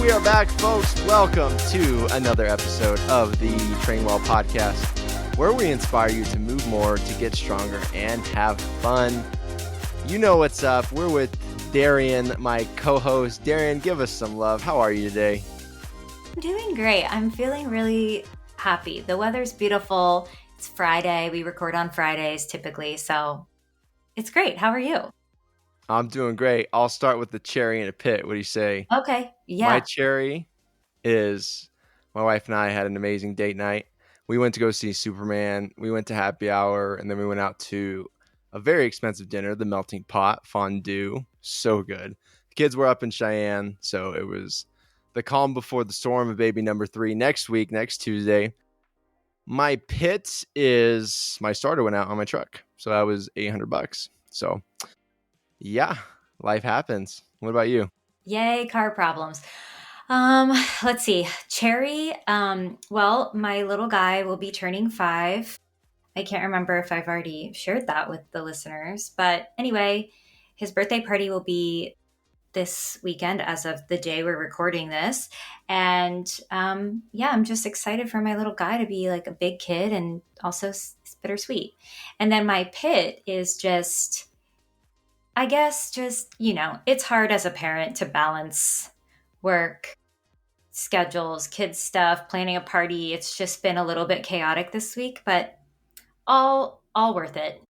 We are back, folks. Welcome to another episode of the Trainwell podcast, where we inspire you to move more, to get stronger, and have fun. You know what's up. We're with Darian, my co-host. Darian, give us some love. How are you today? I'm doing great. I'm feeling really happy. The weather's beautiful. It's Friday. We record on Fridays typically, so it's great. How are you? I'm doing great. I'll start with the cherry in a pit. What do you say? Okay. My Yeah. cherry is my wife and I had an amazing date night. We went to go see Superman. We went to happy hour, and then we went out to a very expensive dinner, the Melting Pot fondue. So good. The kids were up in Cheyenne, so it was the calm before the storm of baby number 3 next week, next Tuesday. My pit is my starter went out on my truck, so that was $800. So yeah, life happens. What about you? Yay, car problems. Let's see. Cherry. Well, my little guy will be turning 5. I can't remember if I've already shared that with the listeners, but anyway, his birthday party will be this weekend as of the day we're recording this. And yeah, I'm just excited for my little guy to be like a big kid and also bittersweet. And then my pit is just, I guess, just, it's hard as a parent to balance work, schedules, kids stuff, planning a party. It's just been a little bit chaotic this week, but all worth it.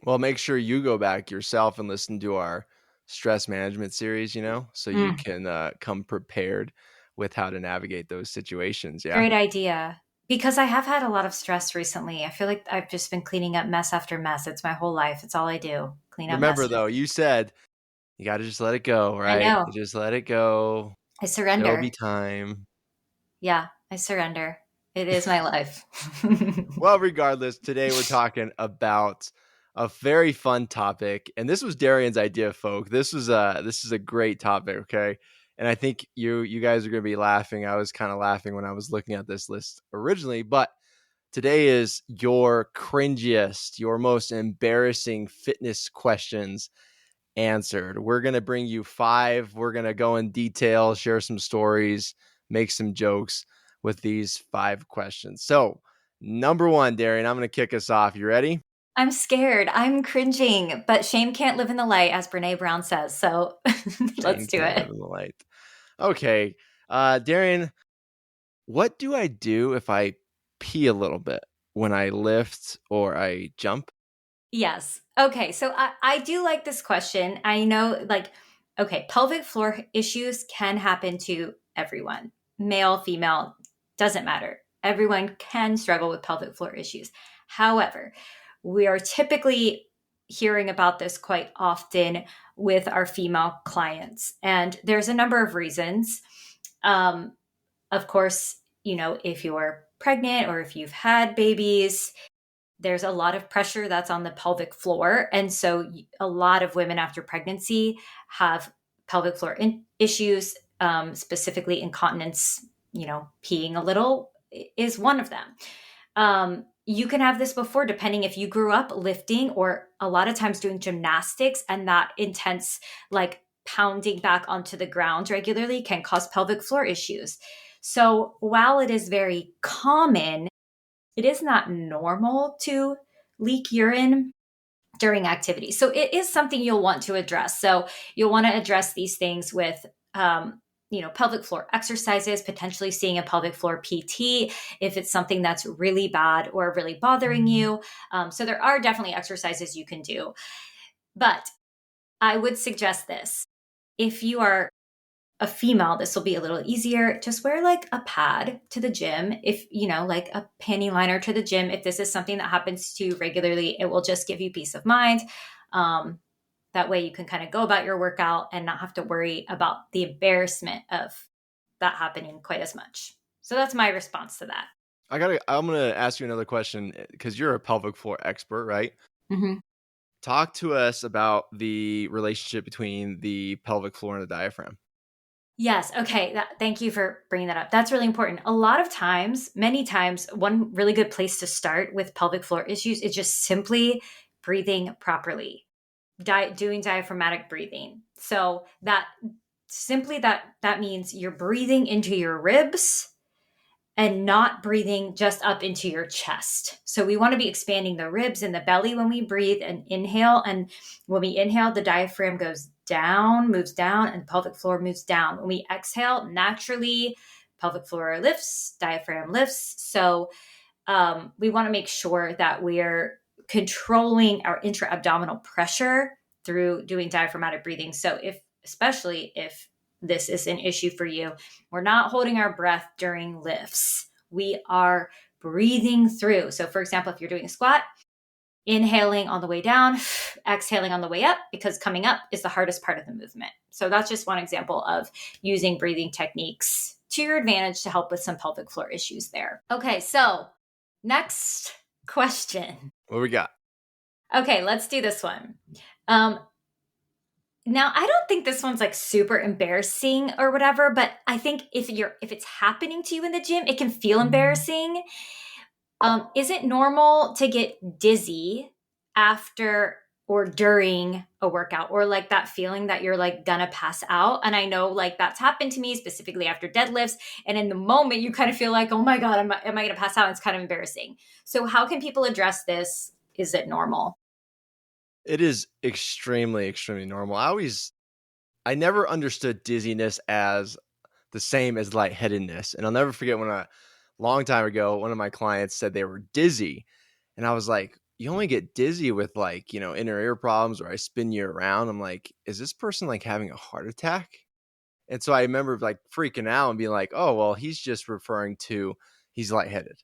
Well, make sure you go back yourself and listen to our stress management series, so you can come prepared with how to navigate those situations. Yeah. Great idea. Because I have had a lot of stress recently. I feel like I've just been cleaning up mess after mess. It's my whole life. It's all I do. Clean up Remember, messes. though, you said you got to just let it go, right? I know. Just let it go. I surrender. There'll be time. Yeah, I surrender. It is my life. Well, regardless, today we're talking about a very fun topic, and this was Darian's idea, folk. This is a great topic, okay? And I think you guys are going to be laughing. I was kind of laughing when I was looking at this list originally, but today is your cringiest, your most embarrassing fitness questions answered. We're going to bring you 5. We're going to go in detail, share some stories, make some jokes with these 5 questions. So, number 1, Darian, I'm going to kick us off. You ready? I'm scared. I'm cringing, but shame can't live in the light, as Brene Brown says. So let's do it. Live in the light. Okay. Darian, what do I do if I pee a little bit when I lift or I jump? Yes. Okay. So I do like this question. I know, okay, pelvic floor issues can happen to everyone, male, female, doesn't matter. Everyone can struggle with pelvic floor issues. However, we are typically hearing about this quite often with our female clients. And there's a number of reasons. Of course, if you're pregnant or if you've had babies, there's a lot of pressure that's on the pelvic floor. And so a lot of women after pregnancy have pelvic floor issues, specifically incontinence, peeing a little is one of them. You can have this before, depending if you grew up lifting or a lot of times doing gymnastics, and that intense, pounding back onto the ground regularly can cause pelvic floor issues. So while it is very common, it is not normal to leak urine during activity. So it is something you'll want to address. So you'll want to address these things with, pelvic floor exercises, potentially seeing a pelvic floor PT if it's something that's really bad or really bothering you. So there are definitely exercises you can do. But I would suggest this. If you are a female, this will be a little easier. Just wear a pad to the gym. If, a panty liner to the gym. If this is something that happens to you regularly, it will just give you peace of mind. That way you can kind of go about your workout and not have to worry about the embarrassment of that happening quite as much. So that's my response to that. I'm going to ask you another question because you're a pelvic floor expert, right? Mm-hmm. Talk to us about the relationship between the pelvic floor and the diaphragm. Yes. Okay. Thank you for bringing that up. That's really important. A lot of times, many times, one really good place to start with pelvic floor issues is just simply breathing properly, doing diaphragmatic breathing. So that Simply that means you're breathing into your ribs and not breathing just up into your chest. So we want to be expanding the ribs and the belly when we breathe and inhale. And when we inhale, the diaphragm goes down, moves down, and the pelvic floor moves down. When we exhale, naturally, pelvic floor lifts, diaphragm lifts. So we want to make sure that we're controlling our intra-abdominal pressure through doing diaphragmatic breathing. So especially if this is an issue for you, we're not holding our breath during lifts. We are breathing through. So for example, if you're doing a squat, inhaling on the way down, exhaling on the way up, because coming up is the hardest part of the movement. So that's just one example of using breathing techniques to your advantage to help with some pelvic floor issues there. Okay, so next question. What we got? Okay, let's do this one. Now, I don't think this one's like super embarrassing or whatever, but I think if it's happening to you in the gym, it can feel embarrassing. Is it normal to get dizzy after or during a workout, or like that feeling that you're like gonna pass out? And I know like that's happened to me specifically after deadlifts. And in the moment, you kind of feel like, oh my God, am I gonna pass out? It's kind of embarrassing. So, how can people address this? Is it normal? It is extremely, extremely normal. I never understood dizziness as the same as lightheadedness. And I'll never forget when a long time ago, one of my clients said they were dizzy. And I was like, you only get dizzy with like, inner ear problems, or I spin you around. I'm like, is this person like having a heart attack? And so I remember like freaking out and being like, oh, well, he's just referring to he's lightheaded.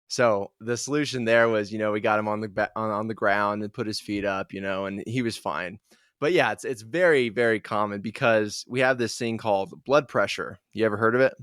So the solution there was, we got him on the ground and put his feet up, and he was fine. But yeah, it's very, very common because we have this thing called blood pressure. You ever heard of it?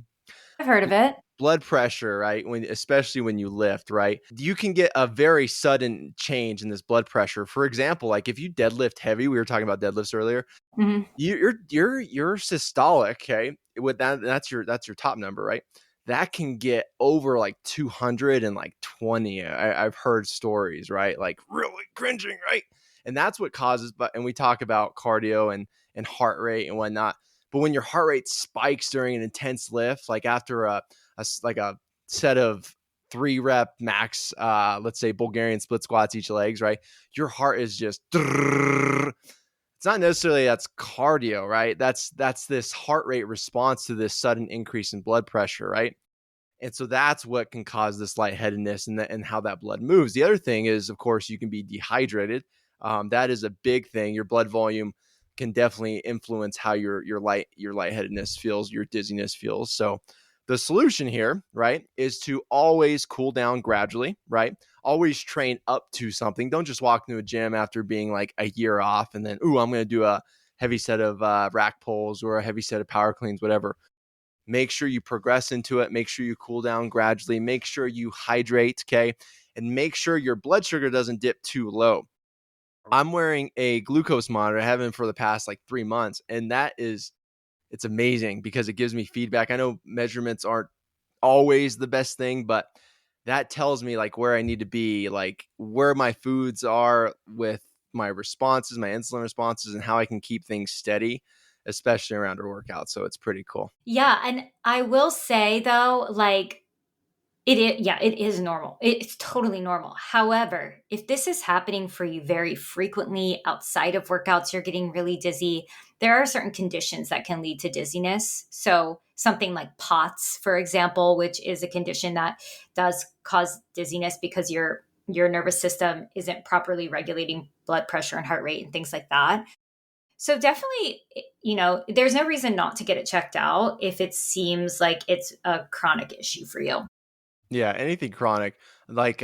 I've heard of it. Blood pressure, right? Especially when you lift, right? You can get a very sudden change in this blood pressure. For example, like if you deadlift heavy, we were talking about deadlifts earlier. Mhm. You're systolic, okay? With that's your top number, right? That can get over like 200 and like 20. I've heard stories, right? Like really cringing, right? And that's what causes. And we talk about cardio and heart rate and whatnot. But when your heart rate spikes during an intense lift, like after a set of 3-rep max, let's say Bulgarian split squats each legs, right? Your heart is just. It's not necessarily that's cardio, right? That's this heart rate response to this sudden increase in blood pressure, right? And so that's what can cause this lightheadedness and how that blood moves. The other thing is, of course, you can be dehydrated. That is a big thing. Your blood volume can definitely influence how your lightheadedness feels, your dizziness feels. So the solution here, right, is to always cool down gradually, right? Always train up to something. Don't just walk into a gym after being like a year off and then, I'm going to do a heavy set of rack pulls or a heavy set of power cleans, whatever. Make sure you progress into it. Make sure you cool down gradually. Make sure you hydrate, okay? And make sure your blood sugar doesn't dip too low. I'm wearing a glucose monitor. I have been for the past like 3 months, and it's amazing because it gives me feedback. I know measurements aren't always the best thing, but that tells me like where I need to be, like where my foods are with my responses, my insulin responses, and how I can keep things steady, especially around a workout. So it's pretty cool. Yeah, and I will say though, like it is normal. It's totally normal. However, if this is happening for you very frequently outside of workouts, you're getting really dizzy, there are certain conditions that can lead to dizziness. So, something like POTS, for example, which is a condition that does cause dizziness because your nervous system isn't properly regulating blood pressure and heart rate and things like that. So definitely, there's no reason not to get it checked out if it seems like it's a chronic issue for you. Yeah, anything chronic, like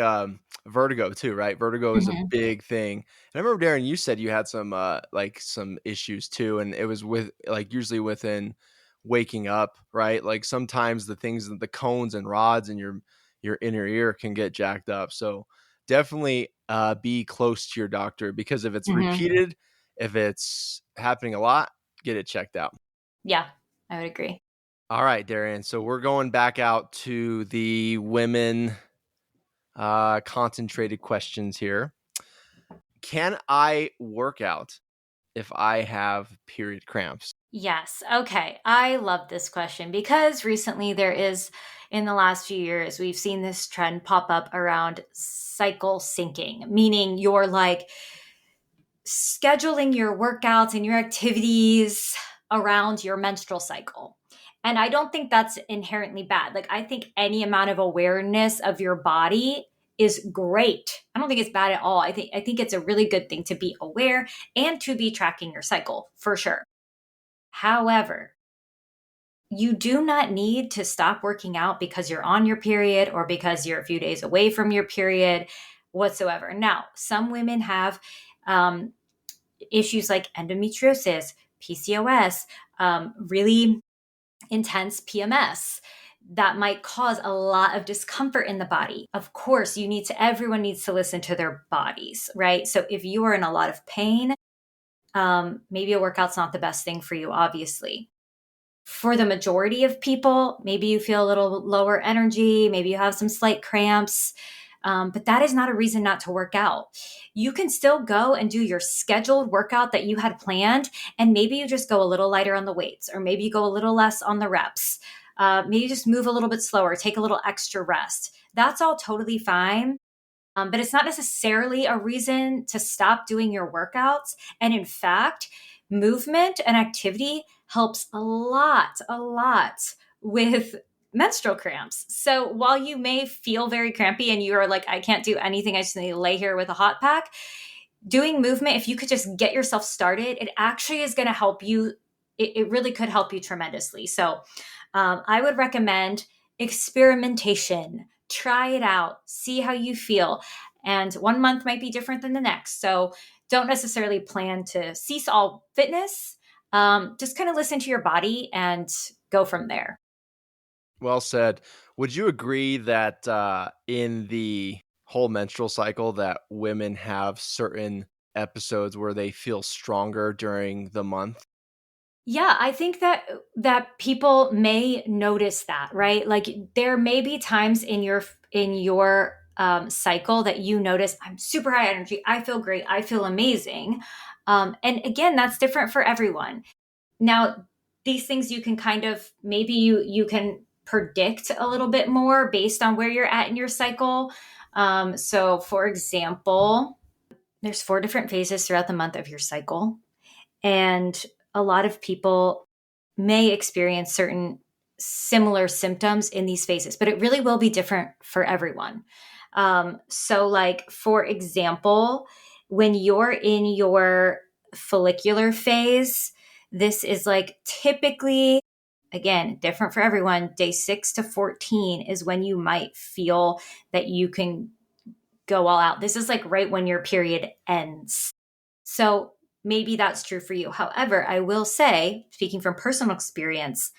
vertigo too, right? Vertigo is a Mhm. big thing. And I remember Darren, you said you had some like some issues too, and it was with like usually within waking up, right? Like sometimes the cones and rods in your inner ear can get jacked up. So definitely be close to your doctor because if it's Mhm. repeated, if it's happening a lot, get it checked out. Yeah, I would agree. All right, Darian. So we're going back out to the women concentrated questions here. Can I work out if I have period cramps? Yes. Okay. I love this question because recently in the last few years, we've seen this trend pop up around cycle syncing, meaning you're like scheduling your workouts and your activities around your menstrual cycle. And I don't think that's inherently bad. Like, I think any amount of awareness of your body is great. I don't think it's bad at all. I think it's a really good thing to be aware and to be tracking your cycle for sure. However, you do not need to stop working out because you're on your period or because you're a few days away from your period whatsoever. Now, some women have issues like endometriosis, PCOS, really intense PMS that might cause a lot of discomfort in the body. Of course, everyone needs to listen to their bodies, right? So if you are in a lot of pain, maybe a workout's not the best thing for you, obviously. For the majority of people, maybe you feel a little lower energy, maybe you have some slight cramps, but that is not a reason not to work out. You can still go and do your scheduled workout that you had planned, and maybe you just go a little lighter on the weights, or maybe you go a little less on the reps. Maybe just move a little bit slower, take a little extra rest. That's all totally fine. But it's not necessarily a reason to stop doing your workouts. And in fact, movement and activity helps a lot with menstrual cramps. So while you may feel very crampy and you're like, I can't do anything, I just need to lay here with a hot pack, doing movement, if you could just get yourself started, it actually is going to help you. It really could help you tremendously. So I would recommend experimentation. Try it out, see how you feel. And 1 month might be different than the next. So don't necessarily plan to cease all fitness. Just kind of listen to your body and go from there. Well said. Would you agree that in the whole menstrual cycle that women have certain episodes where they feel stronger during the month? Yeah, I think that people may notice that, right? Like there may be times in your cycle that you notice I'm super high energy, I feel great, I feel amazing, and again, that's different for everyone. Now, these things you can kind of maybe you can predict a little bit more based on where you're at in your cycle. So, for example, there's 4 different phases throughout the month of your cycle. And a lot of people may experience certain similar symptoms in these phases, but it really will be different for everyone. So, like, for example, when you're in your follicular phase, this is like typically, again, different for everyone. Day 6 to 14 is when you might feel that you can go all out. This is like right when your period ends. So maybe that's true for you. However, I will say, speaking from personal experience,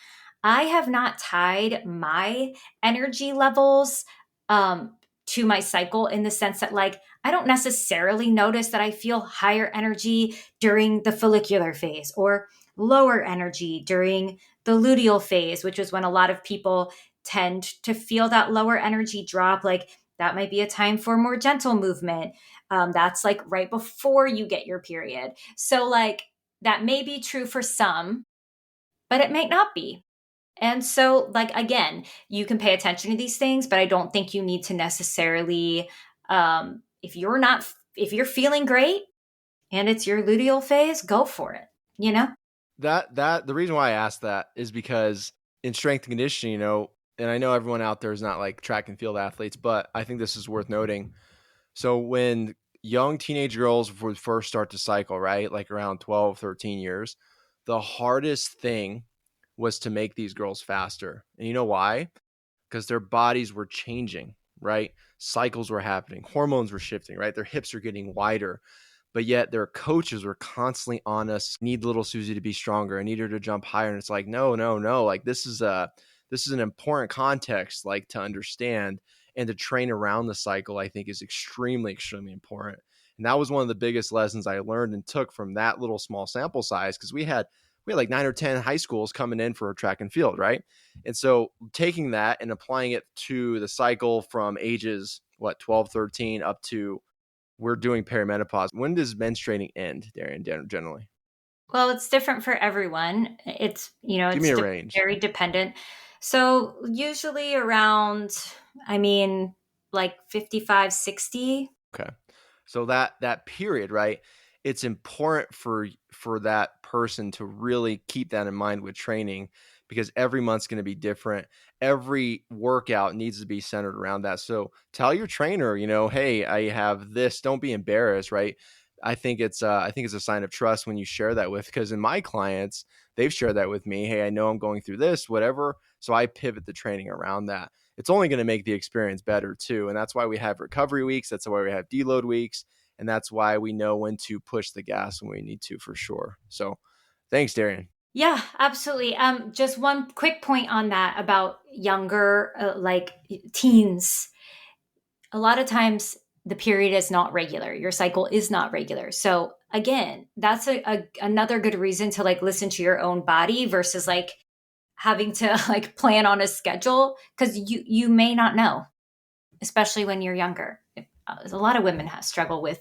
I have not tied my energy levels to my cycle in the sense that, like, I don't necessarily notice that I feel higher energy during the follicular phase or lower energy during the luteal phase, which is when a lot of people tend to feel that lower energy drop. Like, that might be a time for more gentle movement. That's like right before you get your period. So, like, that may be true for some, but it might not be. And so, like, again, you can pay attention to these things, but I don't think you need to necessarily, if you're feeling great and it's your luteal phase, go for it, you know? That the reason why I asked that is because in strength and conditioning, and I know everyone out there is not like track and field athletes, but I think this is worth noting. So when young teenage girls would first start to cycle, right? Like around 12, 13 years, the hardest thing was to make these girls faster. And you know why? Because their bodies were changing, right? Cycles were happening, hormones were shifting, right? Their hips are getting wider, but yet their coaches were constantly on us. Need little Susie to be stronger. I need her to jump higher. And it's like, no, no, no. Like this is an important context, like to understand and to train around the cycle. I think is extremely, extremely important. And that was one of the biggest lessons I learned and took from that little small sample size because we had like 9 or 10 high schools coming in for a track and field, right? And so taking that and applying it to the cycle from ages, 12, 13 up to we're doing perimenopause. When does menstruating end, Darian, generally? Well, it's different for everyone. It's, Give me it's a range. very dependent. So usually around, I mean, like 55, 60. Okay. So that period, right? It's important for that person to really keep that in mind with training, because every month's going to be different. Every workout needs to be centered around that. So tell your trainer, hey, I have this. Don't be embarrassed, right? I think it's a sign of trust when you share that with, because in my clients, they've shared that with me. Hey, I know I'm going through this, whatever. So I pivot the training around that. It's only going to make the experience better too. And that's why we have recovery weeks. That's why we have deload weeks. And that's why we know when to push the gas when we need to, for sure. So thanks, Darian. Yeah, absolutely. Just one quick point on that about younger, like teens. A lot of times the period is not regular. Your cycle is not regular. So again, that's another good reason to like listen to your own body versus like having to like plan on a schedule, because you may not know, especially when you're younger. A lot of women have struggle with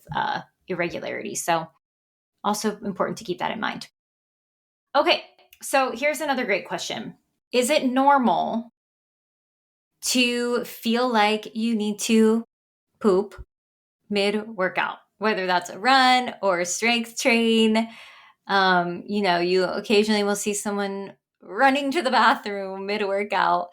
irregularity, so also important to keep that in mind. Okay, so here's another great question: is it normal to feel like you need to poop mid workout, whether that's a run or a strength train? You occasionally will see someone running to the bathroom mid workout.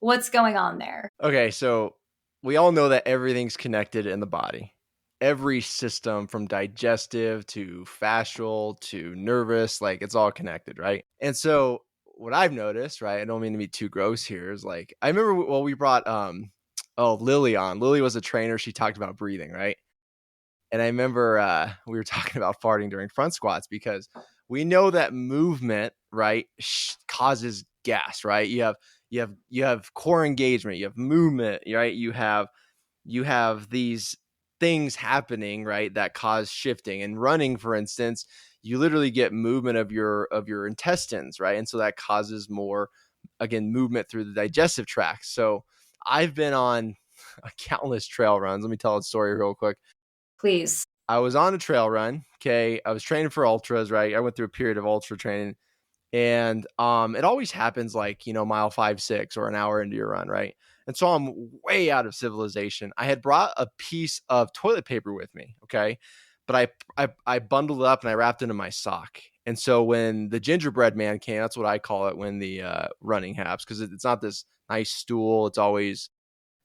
What's going on there? Okay, so we all know that everything's connected in the body. Every system, from digestive to fascial to nervous, like it's all connected, right? And so what I've noticed, right, I don't mean to be too gross here, is like I remember, well, we brought Lily on. Lily was a trainer. She talked about breathing, right? And I remember we were talking about farting during front squats, because we know that movement, right, causes gas, right? You have core engagement, you have movement, right? You have these things happening, right, that cause shifting. And running, for instance, you literally get movement of your intestines, right? And so that causes more, again, movement through the digestive tract. So I've been on countless trail runs. Let me tell a story real quick. Please. I was on a trail run. Okay. I was training for ultras, right? I went through a period of ultra training. And it always happens like, mile 5, 6 or an hour into your run, right? And so I'm way out of civilization. I had brought a piece of toilet paper with me, okay? But I bundled it up and I wrapped it in my sock. And so when the gingerbread man came, that's what I call it when the running happens, because it's not this nice stool. It's always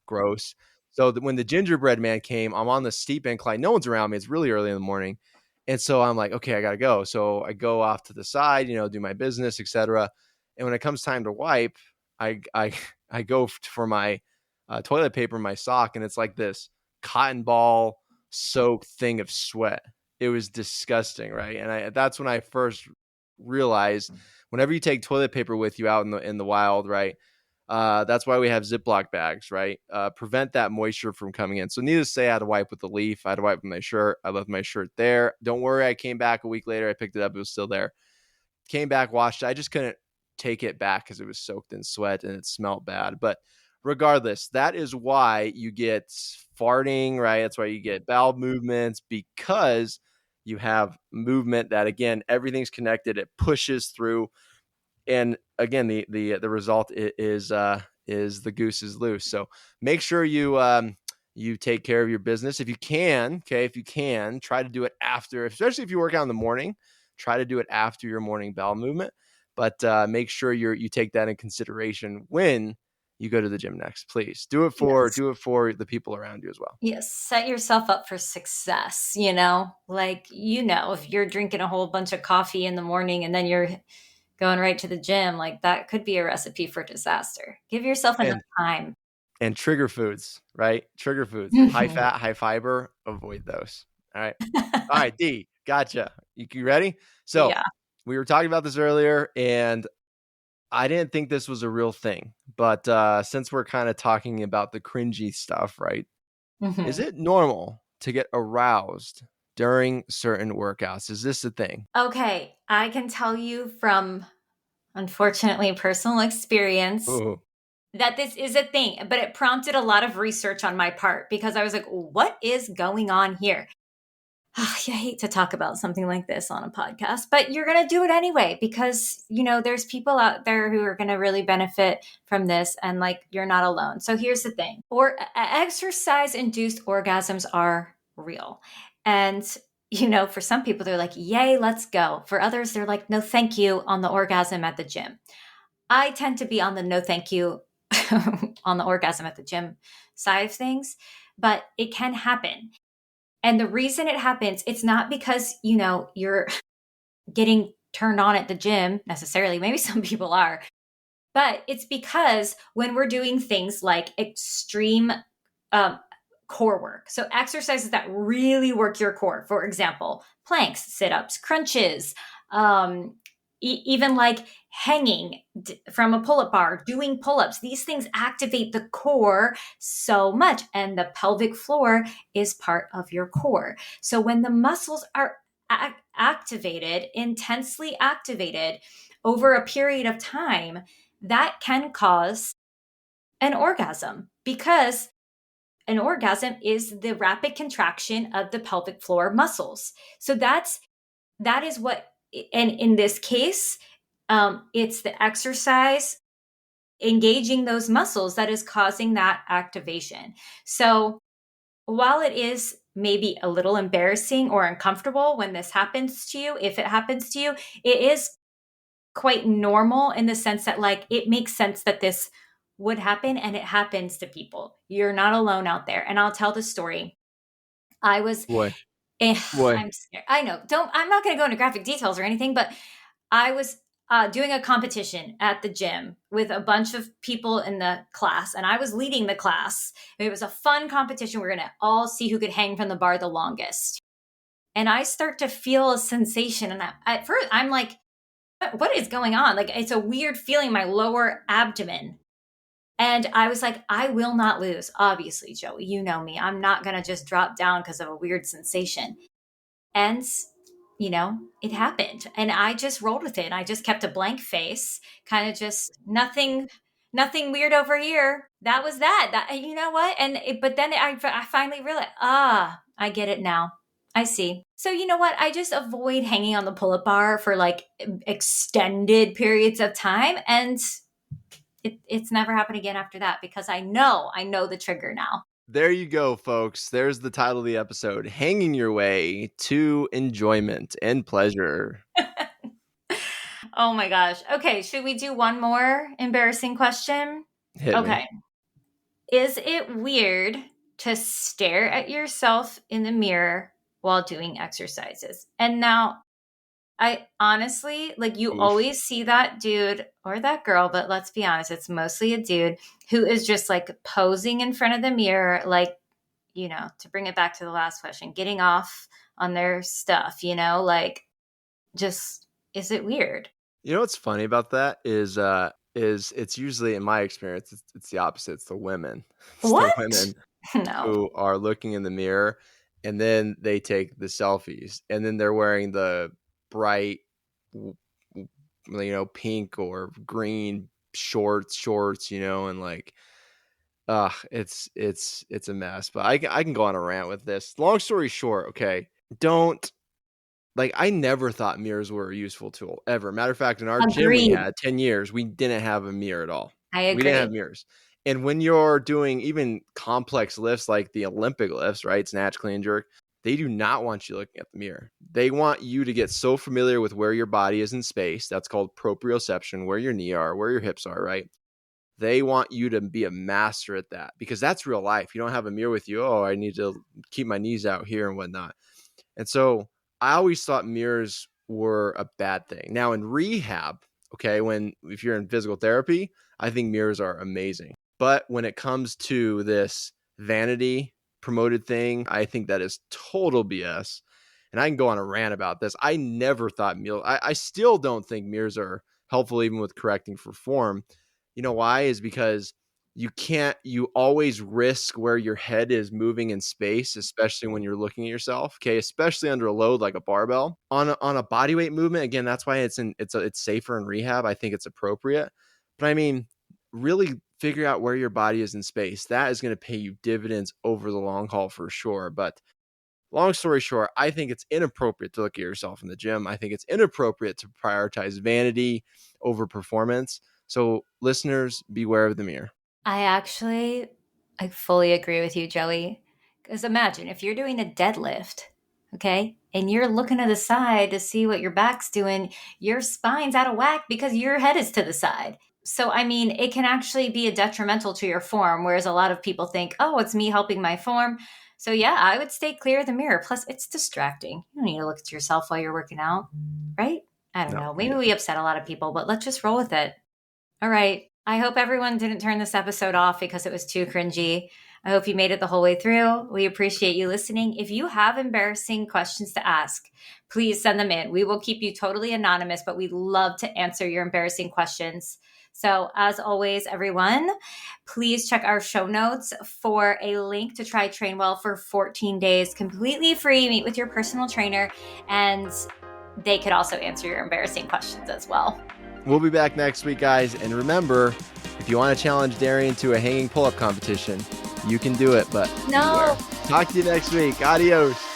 gross. So when the gingerbread man came, I'm on the steep incline. No one's around me. It's really early in the morning. And so I'm like, okay, I got to go. So I go off to the side, do my business, etc. And when it comes time to wipe, I I go for my toilet paper in my sock, and it's like this cotton ball soaked thing of sweat. It was disgusting, right? And that's when I first realized, whenever you take toilet paper with you out in the wild, right? That's why we have Ziploc bags, right? Prevent that moisture from coming in. So needless to say, I had to wipe with the leaf. I had to wipe with my shirt. I left my shirt there. Don't worry, I came back a week later. I picked it up. It was still there. Came back, washed it. I just couldn't take it back because it was soaked in sweat and it smelled bad. But regardless, that is why you get farting, right? That's why you get bowel movements, because you have movement that, again, everything's connected. It pushes through, and again, the result is the goose is loose. So make sure you take care of your business if you can. Okay, if you can, try to do it after, especially if you work out in the morning. Try to do it after your morning bowel movement, but make sure you take that in consideration when you go to the gym next. Please do it for Yes. do it for the people around you as well. Yes. Set yourself up for success, like, if you're drinking a whole bunch of coffee in the morning and then you're going right to the gym, like that could be a recipe for disaster. Give yourself enough And time. and trigger foods, right? Trigger foods, high fat, high fiber, avoid those. All right. All right, D, gotcha. You ready? So Yeah. we were talking about this earlier, and I didn't think this was a real thing. But since we're kind of talking about the cringy stuff, right? Is Mhm. it normal to get aroused during certain workouts? Is this a thing? Okay. I can tell you from, unfortunately, personal experience Ooh. that this is a thing, but it prompted a lot of research on my part because I was like, what is going on here? I hate to talk about something like this on a podcast, but you're going to do it anyway because, there's people out there who are going to really benefit from this and like you're not alone. So here's the thing. Or exercise induced orgasms are real. And for some people they're like, "Yay, let's go." For others they're like, "No, thank you" on the orgasm at the gym. I tend to be on the no thank you on the orgasm at the gym side of things, but it can happen. And the reason it happens, it's not because, you're getting turned on at the gym necessarily. Maybe some people are, but it's because when we're doing things like extreme um, core work, so exercises that really work your core, for example, planks, sit ups, crunches, um, even like hanging from a pull up bar, doing pull ups, these things activate the core so much. And the pelvic floor is part of your core. So when the muscles are activated, intensely activated over a period of time, that can cause an orgasm because an orgasm is the rapid contraction of the pelvic floor muscles. So that is what, and in this case, it's the exercise engaging those muscles that is causing that activation. So while it is maybe a little embarrassing or uncomfortable when this happens to you, if it happens to you, it is quite normal in the sense that like it makes sense that this would happen and it happens to people. You're not alone out there. And I'll tell the story. I was Boy, eh, boy. I'm scared. I know. Don't I'm not going to go into graphic details or anything, but I was doing a competition at the gym with a bunch of people in the class, and I was leading the class. It was a fun competition. We're going to all see who could hang from the bar the longest. And I start to feel a sensation, and at first I'm like, what is going on? Like it's a weird feeling in my lower abdomen. And I was like, I will not lose. Obviously, Joey, you know me. I'm not going to just drop down because of a weird sensation. And, it happened. And I just rolled with it. I just kept a blank face, kind of just nothing weird over here. That was that. You know what? But then I finally realized, I get it now. I see. So you know what? I just avoid hanging on the pull-up bar for like extended periods of time, and it's never happened again after that because I know the trigger now. There you go, folks. There's the title of the episode: Hanging Your Way to Enjoyment and Pleasure. Oh my gosh. Okay, should we do one more embarrassing question? Hit me. Okay. Is it weird to stare at yourself in the mirror while doing exercises? And now, I honestly, like, you Oof. always see that dude or that girl, but let's be honest, it's mostly a dude who is just like posing in front of the mirror, like, to bring it back to the last question, getting off on their stuff, like, just, is it weird? You know what's funny about that is it's usually in my experience it's the opposite. It's the women. It's the What? women No. who are looking in the mirror and then they take the selfies and then they're wearing the bright w- pink or green shorts, and like it's a mess. But I can go on a rant with this. Long story short, okay. Don't like I never thought mirrors were a useful tool ever. Matter of fact, in our gym we Agreed. had 10 years, we didn't have a mirror at all. I We didn't have agree. mirrors. And when you're doing even complex lifts like the Olympic lifts, right? Snatch, clean, jerk, they do not want you looking at the mirror. They want you to get so familiar with where your body is in space. That's called proprioception, where your knee are, where your hips are, right? They want you to be a master at that because that's real life. You don't have a mirror with you. Oh, I need to keep my knees out here and whatnot. And so I always thought mirrors were a bad thing. Now in rehab, okay, if you're in physical therapy, I think mirrors are amazing. But when it comes to this vanity promoted thing, I think that is total BS. And I can go on a rant about this. I never thought I still don't think mirrors are helpful even with correcting for form. You know why? Is because you always risk where your head is moving in space, especially when you're looking at yourself. Okay, especially under a load like a barbell. On a body weight movement, again, that's why it's safer in rehab. I think it's appropriate. But I mean, really figure out where your body is in space. That is going to pay you dividends over the long haul for sure. But long story short, I think it's inappropriate to look at yourself in the gym. I think it's inappropriate to prioritize vanity over performance. So listeners, beware of the mirror. I fully agree with you, Joey. Because imagine if you're doing a deadlift, okay, and you're looking to the side to see what your back's doing, your spine's out of whack because your head is to the side. So, I mean, it can actually be a detrimental to your form, whereas a lot of people think, oh, it's me helping my form. So, yeah, I would stay clear of the mirror. Plus, it's distracting. You don't need to look at yourself while you're working out, right? I don't No, know. Maybe we upset a lot of people, but let's just roll with it. All right. I hope everyone didn't turn this episode off because it was too cringy. I hope you made it the whole way through. We appreciate you listening. If you have embarrassing questions to ask, please send them in. We will keep you totally anonymous, but we'd love to answer your embarrassing questions. So, as always, everyone, please check our show notes for a link to try Trainwell for 14 days completely free. Meet with your personal trainer, and they could also answer your embarrassing questions as well. We'll be back next week, guys. And remember, if you want to challenge Darian to a hanging pull-up competition, you can do it. But no. Talk to you next week. Adios.